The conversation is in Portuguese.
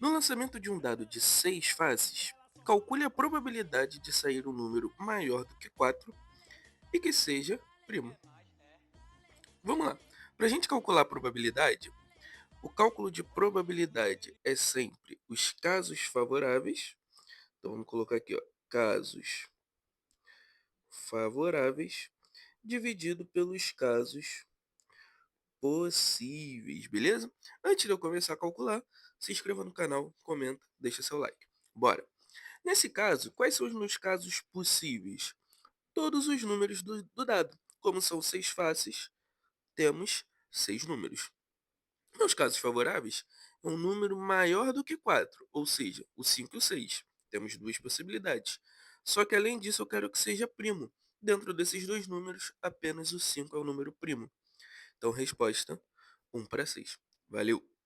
No lançamento de um dado de 6 faces, calcule a probabilidade de sair um número maior do que 4 e que seja primo. Vamos lá. Para a gente calcular a probabilidade, o cálculo de probabilidade é sempre os casos favoráveis. Então vamos colocar aqui, ó, casos favoráveis dividido pelos casos possíveis, beleza? Antes de eu começar a calcular, se inscreva no canal, comenta, deixa seu like. Bora! Nesse caso, quais são os meus casos possíveis? Todos os números do dado. Como são 6 faces, temos 6 números. Meus casos favoráveis é um número maior do que 4, ou seja, o 5 e o 6. Temos duas possibilidades. Só que além disso, eu quero que seja primo. Dentro desses dois números, apenas o 5 é o número primo. Então, resposta 1 para 6. Valeu!